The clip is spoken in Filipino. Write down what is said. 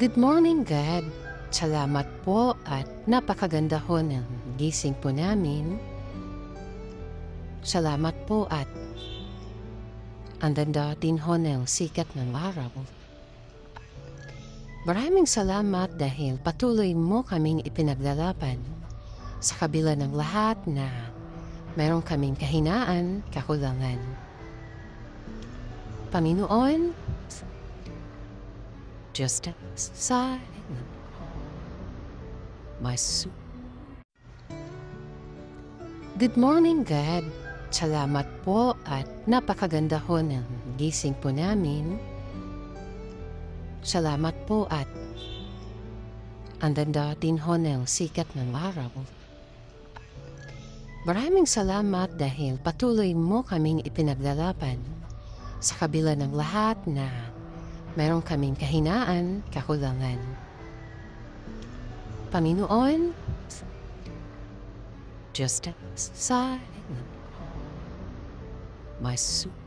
Good morning, God. Salamat po at napakaganda ho ng gising po namin. Salamat po at ang ganda din ho ng sikat ng araw. Maraming salamat dahil patuloy mo kaming ipinaglalaban sa kabila ng lahat na meron kaming kahinaan, kakulangan. Panginoon, just aside my soul. Good morning, God. Salamat po at napakaganda ho ng gising po namin. Salamat po at ang ganda din ho ng sikat ng araw. Maraming salamat dahil patuloy mo kaming ipinaglalaban sa kabila ng lahat na meron kaming kahinaan, kakulangan. Panginoon, just aside my soul.